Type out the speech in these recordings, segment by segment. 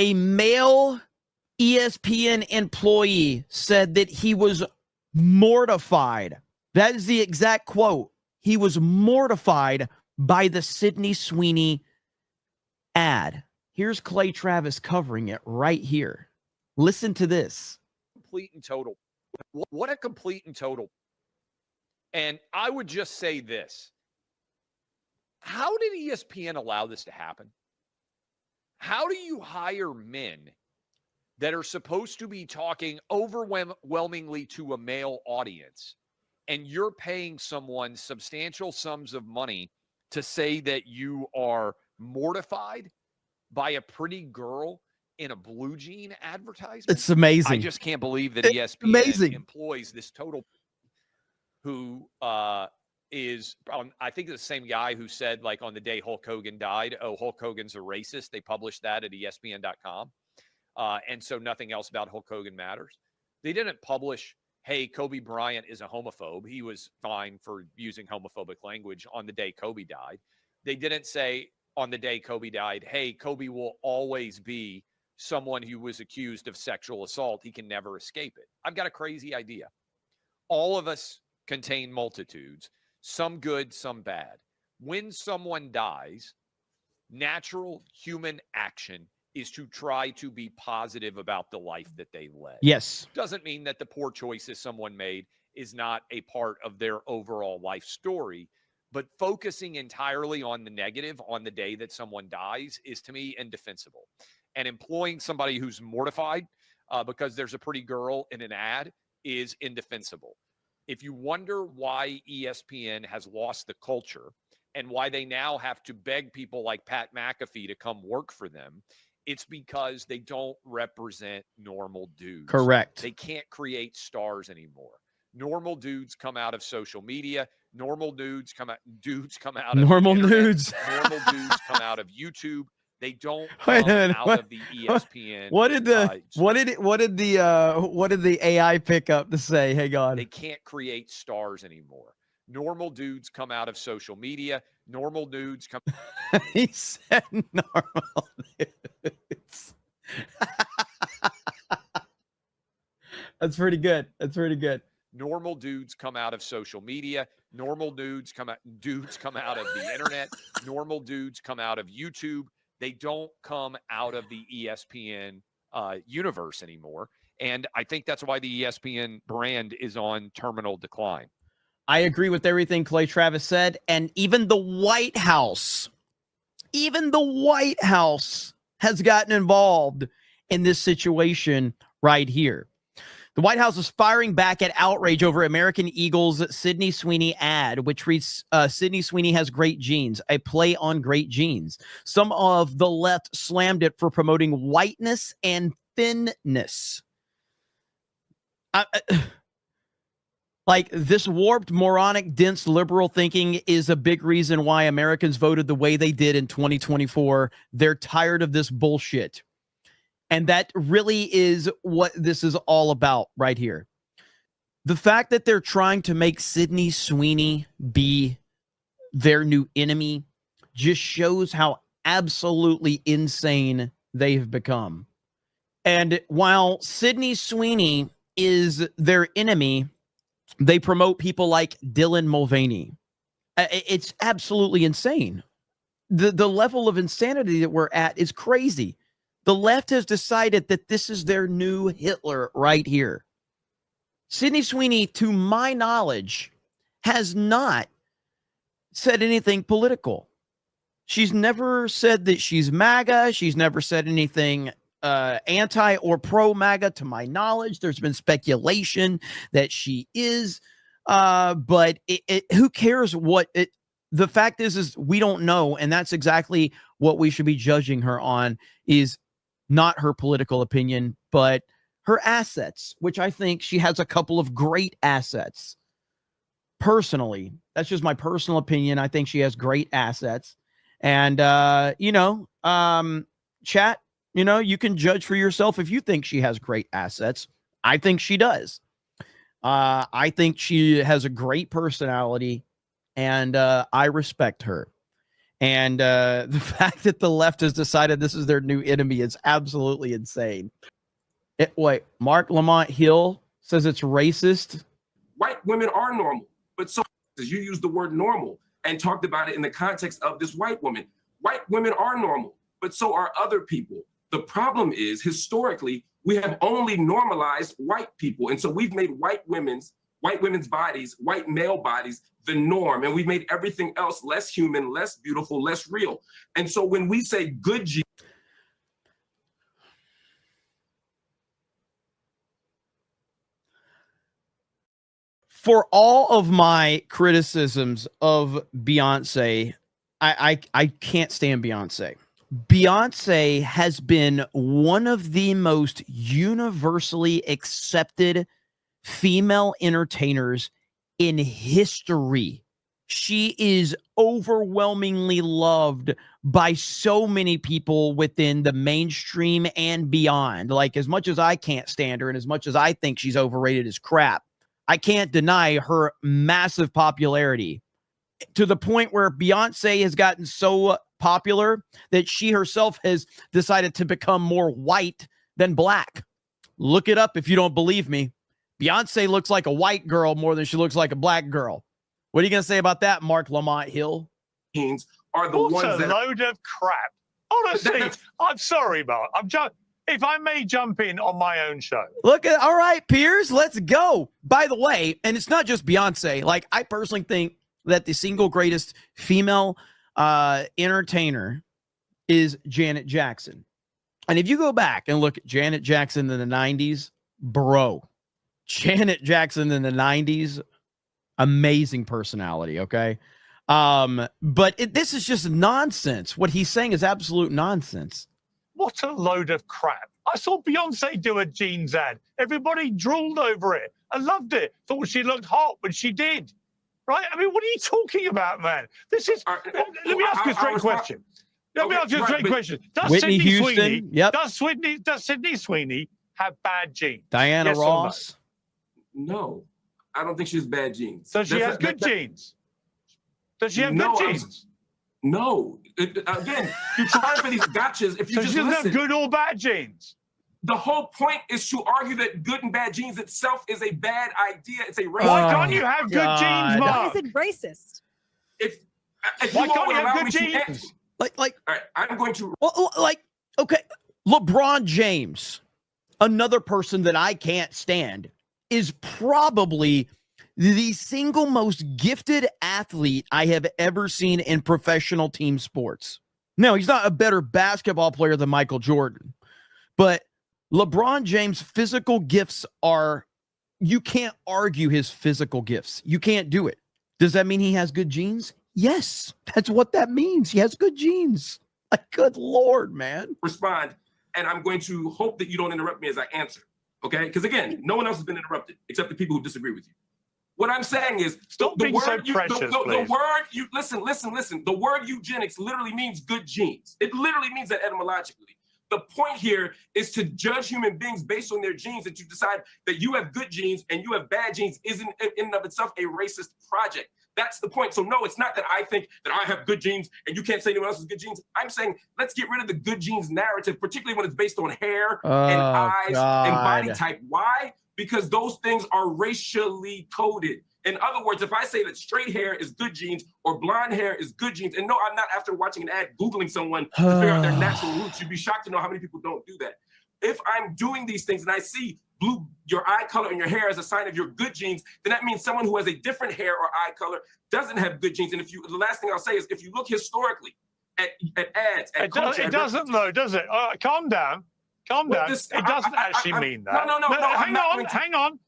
A male ESPN employee said that he was mortified. That is the exact quote. He was mortified by the Sydney Sweeney ad. Here's Clay Travis covering it right here. Listen to this. Complete and total. What a complete and total. And I would just say this. How did ESPN allow this to happen? How do you hire men that are supposed to be talking overwhelmingly to a male audience, and you're paying someone substantial sums of money to say that you are mortified by a pretty girl in a blue jean advertisement? It's amazing. I just can't believe that ESPN employs this total who is, I think the same guy who said, like, on the day Hulk Hogan died, oh, Hulk Hogan's a racist. They published that at ESPN.com. And so nothing else about Hulk Hogan matters. They didn't publish, hey, Kobe Bryant is a homophobe. He was fine for using homophobic language on the day Kobe died. They didn't say on the day Kobe died, hey, Kobe will always be someone who was accused of sexual assault. He can never escape it. I've got a crazy idea. All of us contain multitudes, some good, some bad. When someone dies, natural human action is to try to be positive about the life that they led. Yes. Doesn't mean that the poor choices someone made is not a part of their overall life story, but focusing entirely on the negative on the day that someone dies is, to me, indefensible. And employing somebody who's mortified because there's a pretty girl in an ad is indefensible. If you wonder why ESPN has lost the culture and why they now have to beg people like Pat McAfee to come work for them, it's because they don't represent normal dudes. Correct. They can't create stars anymore. Normal dudes come out of social media. Normal dudes come out of normal the internet. nudes. Normal dudes come out of YouTube. They don't come out of the ESPN. What did the AI pick up to say? Hey, God. They can't create stars anymore. Normal dudes come out of social media. Normal dudes come. He said normal dudes. That's pretty good. That's pretty good. Normal dudes come out of social media. Normal dudes come out of the internet. Normal dudes come out of YouTube. They don't come out of the ESPN universe anymore. And I think that's why the ESPN brand is on terminal decline. I agree with everything Clay Travis said. And even the White House has gotten involved in this situation right here. The White House is firing back at outrage over American Eagle's Sydney Sweeney ad, which reads, Sydney Sweeney has great genes, a play on great genes. Some of the left slammed it for promoting whiteness and thinness. Like, this warped, moronic, dense liberal thinking is a big reason why Americans voted the way they did in 2024. They're tired of this bullshit. And that really is what this is all about right here. The fact that they're trying to make Sydney Sweeney be their new enemy just shows how absolutely insane they have become. And while Sydney Sweeney is their enemy, they promote people like Dylan Mulvaney. It's absolutely insane. The level of insanity that we're at is crazy. The left has decided that this is their new Hitler right here. Sydney Sweeney, to my knowledge, has not said anything political. She's never said that she's MAGA. She's never said anything anti or pro MAGA, to my knowledge. There's been speculation that she is, but who cares what it. The fact is we don't know, and that's exactly what we should be judging her on, is not her political opinion, but her assets, which I think she has a couple of great assets. Personally, that's just my personal opinion. I think she has great assets. And, chat, you can judge for yourself if you think she has great assets. I think she does. I think she has a great personality, and I respect her. And the fact that the left has decided this is their new enemy is absolutely insane. Wait, Mark Lamont Hill says it's racist. White women are normal, but so you used the word normal and talked about it in the context of this white woman. White women are normal, but so are other people. The problem is, historically, we have only normalized white people. And so we've made white women's bodies, white male bodies, the norm. And we've made everything else less human, less beautiful, less real. And so when we say good genes, for all of my criticisms of Beyonce, I can't stand Beyonce. Beyonce has been one of the most universally accepted female entertainers in history. She is overwhelmingly loved by so many people within the mainstream and beyond. Like, as much as I can't stand her and as much as I think she's overrated as crap, I can't deny her massive popularity, to the point where Beyonce has gotten so popular that she herself has decided to become more white than black. Look it up if you don't believe me. Beyonce looks like a white girl more than she looks like a black girl. What are you going to say about that, Mark Lamont Hill? Are the what ones a that load of crap. Honestly, I'm sorry, Mark. If I may jump in on my own show. Look at, all right, Piers, let's go. By the way, and it's not just Beyonce. Like, I personally think that the single greatest female entertainer is Janet Jackson. And if you go back and look at Janet Jackson in the 90s, bro, Janet Jackson in the 90s, amazing personality, okay? But this is just nonsense. What he's saying is absolute nonsense. What a load of crap. I saw Beyonce do a jeans ad. Everybody drooled over it. I loved it. Thought she looked hot when she did. Right? I mean, what are you talking about, man? This is... let me ask you a straight question. Let me ask you a straight question. Does Whitney Sydney Houston, Sweeney, yep. Does Sydney Sweeney have bad genes? Diana yes Ross? No, I don't think she has bad genes. Does she have good genes? Does she have good genes? No. Again, you're trying for these gotchas. If you so just she doesn't listen, have good or bad genes. The whole point is to argue that good and bad genes itself is a bad idea. It's a racist. Why can't you have good genes, Mark? Why is it racist? If why can't you have good genes? Like, all right, I'm going to. Well, like, okay, LeBron James, another person that I can't stand, is probably the single most gifted athlete I have ever seen in professional team sports. Now, he's not a better basketball player than Michael Jordan, but LeBron James' physical gifts are, you can't argue his physical gifts. You can't do it. Does that mean he has good genes? Yes, that's what that means. He has good genes. Like, good Lord, man. Respond, and I'm going to hope that you don't interrupt me as I answer, okay? Because again, no one else has been interrupted except the people who disagree with you. What I'm saying is, Stop being so precious, the word you listen. The word eugenics literally means good genes. It literally means that etymologically. The point here is to judge human beings based on their genes, and to decide that you have good genes and you have bad genes isn't in and of itself a racist project. That's the point. So no, it's not that I think that I have good genes and you can't say anyone else has good genes. I'm saying let's get rid of the good genes narrative, particularly when it's based on hair and eyes and body type. Why? Because those things are racially coded. In other words, if I say that straight hair is good genes or blonde hair is good genes, and no, I'm not after watching an ad, Googling someone to figure out their natural roots. You'd be shocked to know how many people don't do that. If I'm doing these things and I see blue, your eye color and your hair as a sign of your good genes, then that means someone who has a different hair or eye color doesn't have good genes. And if you, the last thing I'll say is, if you look historically at ads, at culture, it doesn't though, does it? Calm down. Calm down. It doesn't actually mean that. No, hang on.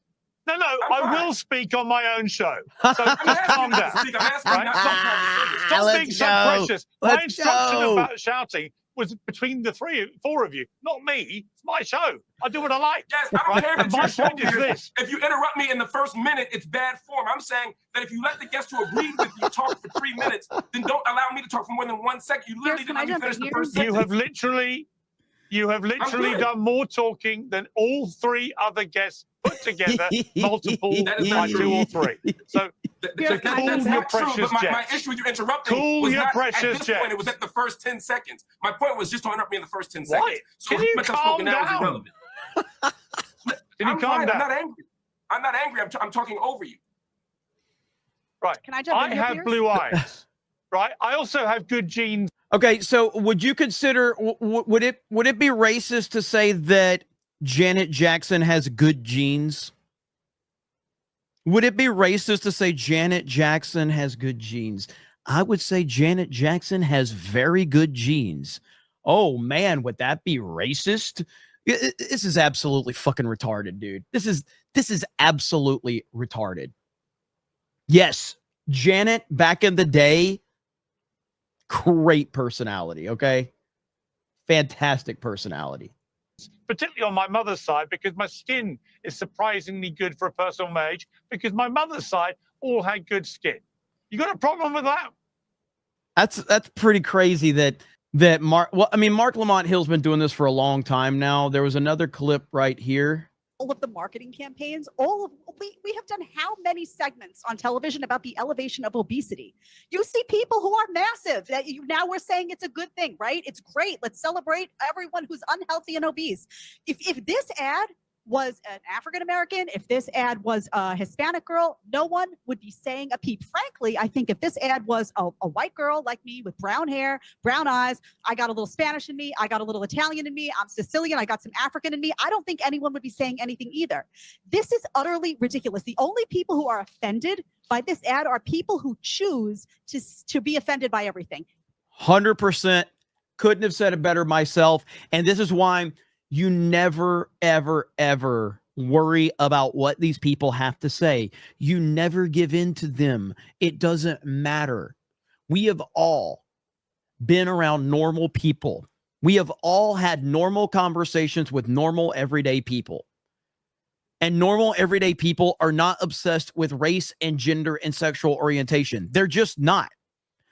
No, I will speak on my own show. So just calm down. Stop being so precious. My instruction about shouting was between the four of you, not me. It's my show. I do what I like. Yes, I don't care if my point is this. If you interrupt me in the first minute, it's bad form. I'm saying that if you let the guest who agreed with you talk for 3 minutes, then don't allow me to talk for more than 1 second. You literally didn't let me finish the first sentence. You have literally done more talking than all 3 other guests put together, multiple by 2 or 3. So That's not true. But my issue with you interrupting was not at this point. It was at the first 10 seconds. My point was just to interrupt me in the first 10 seconds. So can you calm down? Can you calm down? I'm not angry. I'm not angry. I'm talking over you. Right. Can I jump in here, have Piers? blue eyes. Right. I also have good genes. Okay, so would you consider would it be racist to say that Janet Jackson has good genes? Would it be racist to say Janet Jackson has good genes? I would say Janet Jackson has very good genes. Oh man, would that be racist? This is absolutely fucking retarded, dude. This is absolutely retarded. Yes, Janet back in the day, great personality, okay? Fantastic personality. Particularly on my mother's side, because my skin is surprisingly good for a person of my age, because my mother's side all had good skin. You got a problem with that? That's pretty crazy that Mark, well, I mean, Mark Lamont Hill's been doing this for a long time now. There was another clip right here. All of the marketing campaigns, we have done how many segments on television about the elevation of obesity? You see people who are massive that now we're saying it's a good thing, right? It's great. Let's celebrate everyone who's unhealthy and obese. If this ad was an African-American, if this ad was a Hispanic girl, no one would be saying a peep. Frankly, I think if this ad was a white girl like me with brown hair, brown eyes, I got a little Spanish in me, I got a little Italian in me, I'm Sicilian, I got some African in me, I don't think anyone would be saying anything either. This is utterly ridiculous. The only people who are offended by this ad are people who choose to be offended by everything. 100%. Couldn't have said it better myself. And this is why you never, ever, ever worry about what these people have to say. You never give in to them. It doesn't matter. We have all been around normal people. We have all had normal conversations with normal everyday people. And normal everyday people are not obsessed with race and gender and sexual orientation. They're just not.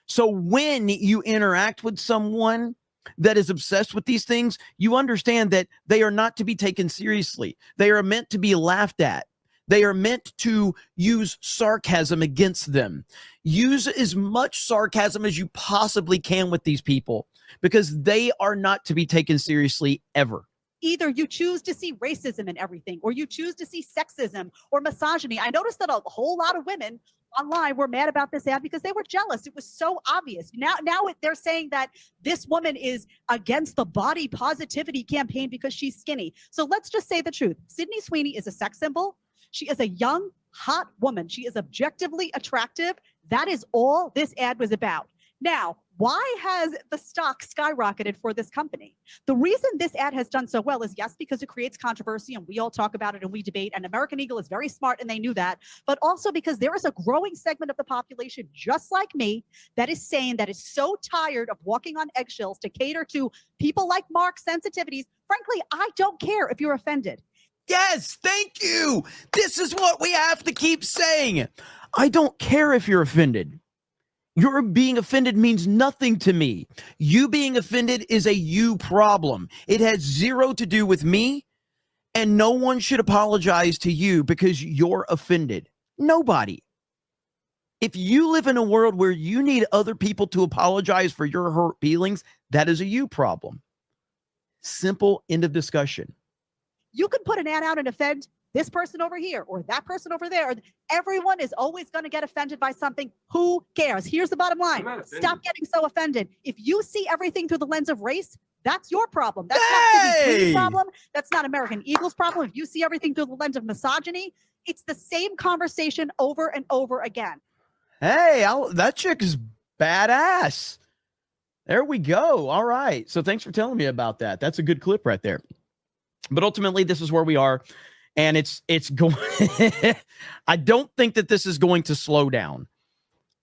So when you interact with someone that is obsessed with these things, you understand that they are not to be taken seriously. They are meant to be laughed at. They are meant to use sarcasm against them. Use as much sarcasm as you possibly can with these people because they are not to be taken seriously ever. Either you choose to see racism in everything, or you choose to see sexism or misogyny. I noticed that a whole lot of women online were mad about this ad because they were jealous. It was so obvious. Now they're saying that this woman is against the body positivity campaign because she's skinny. So let's just say the truth. Sydney Sweeney is a sex symbol. She is a young, hot woman. She is objectively attractive. That is all this ad was about. Now, why has the stock skyrocketed for this company? The reason this ad has done so well is, yes, because it creates controversy and we all talk about it and we debate, and American Eagle is very smart and they knew that, but also because there is a growing segment of the population just like me that is saying that is so tired of walking on eggshells to cater to people like Mark's sensitivities. Frankly, I don't care if you're offended. Yes, thank you. This is what we have to keep saying. I don't care if you're offended. Your being offended means nothing to me. You being offended is a you problem. It has zero to do with me, and no one should apologize to you because you're offended. Nobody. If you live in a world where you need other people to apologize for your hurt feelings, that is a you problem. Simple, end of discussion. You can put an ad out and offend this person over here or that person over there. Everyone is always going to get offended by something. Who cares? Here's the bottom line. Stop getting so offended. If you see everything through the lens of race, that's your problem. That's not Sydney Sweeney's problem. That's not American Eagle's problem. If you see everything through the lens of misogyny, it's the same conversation over and over again. Hey, that chick is badass. There we go. All right. So thanks for telling me about that. That's a good clip right there. But ultimately, this is where we are. And it's going, I don't think that this is going to slow down.